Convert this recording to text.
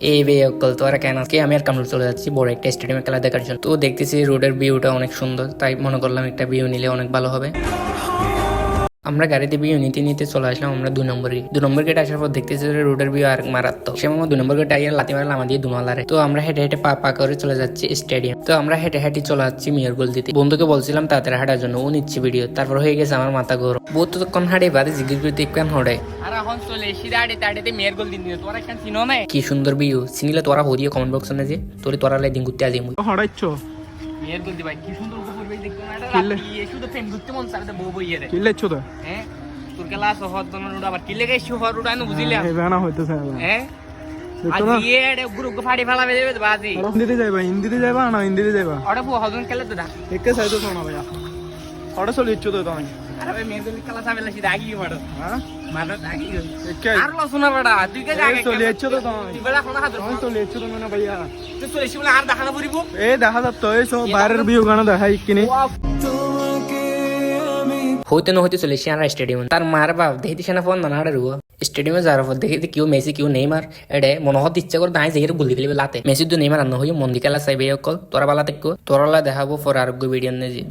এই বে অকল তোরা কেন আজকে আমি আর কামরুল চলে যাচ্ছি বড় একটা স্টেডিয়ামে খেলা দেখার জন্য। তো দেখতেছি রোডের ভিউটা অনেক সুন্দর, তাই মনে করলাম একটা ভিউ নিলে অনেক ভালো হবে। আমরা গাড়িতে ভিউ নিতে নিতে চলে আসলাম আমরা 2 নম্বর গেট আসার পর দেখতেছি রোডের ভিউ আর মারাত্মক। সে আমার 2 নম্বর গেট আইয়ার লাতি মারলাম আমাদের দুমালারে। তো আমরা হেঁটে হেঁটে পা করে চলে যাচ্ছি স্টেডিয়াম। তো আমরা হেঁটে হেঁটে চলে যাচ্ছি মিয়ার গোল দিতে। বন্ধুকে বলছিলাম তাড়াতাড়ি হাঁটার জন্য, ও নিচ্ছে ভিডিও। তারপর হয়ে গেছে আমার মাথা গরম। বহুত ততক্ষণ হাঁটে বাদে জিজ্ঞেস করতে কেন হড়ে আর এখন চলে এসি দাঁড়িয়ে মেয়ের গোল দিন দিন তোরা কেন চিনো না কি সুন্দর ভিউ। চিনিলে তোরা হরিয়ে কমেন্ট বক্স না যে তোরা লাই দিন ঘুরতে আসি মুই হড়াইছো মেয়ের গোল দি ভাই কি সুন্দর উপর দেখতে না এটা কিলে? রাতি শুধু ফ্রেন্ড ঘুরতে মন চাইতে বউ বইয়ে রে কিল্লেছো তো হ্যাঁ তোর কেলা শহর দন রোড আবার কিলে গেছি শহর রোড আনো বুঝিলা এই বেনা হইতেছে হ্যাঁ আজ দেখো না ইয়ে গ্রুপ ফাড়ি ফেলাবে দেবে বাজি হিন্দিতে যাইবা না হিন্দিতে যাইবা ওটা বউ হজন খেলে তো দা একে সাইতো শোনা ভাইয়া হড়া চলে ইচ্ছো তো তুমি আরে ভাই মেয়ের গোল খেলা সামনে লাগি দাগি মারো হ্যাঁ মারো দাগি একে আর লো শোনা বড়া তুই কে জায়গা চলে ইচ্ছো তো তুমি তুই বড়া কোনা হাত আমি চলে ইচ্ছো তো না ভাইয়া তুই চলে এসে বলে আর দেখানো পড়িব এ দেখা যাত তো এই সব বাইরের ভিউ গানা দেখাই কিনে হইতে না হইতে চলে এসে আমরা স্টেডিয়াম। তার মার বাপ দেখতে না ফোন না হাড়ে রুয়া স্টেডিয়ামে যাওয়ার পর দেখি কেউ মেসি কেউ নেইমার এডে মনে হতে ইচ্ছা করে দাঁড়িয়ে যেগুলো গুলি ফেলবে লাতে মেসি তো নেইমার আন্ন হয়ে মন্দি খেলা চাইবে অকল তোরা বালা দেখো তোরা দেখাবো ফর আরোগ্য ভিডিও নিয়ে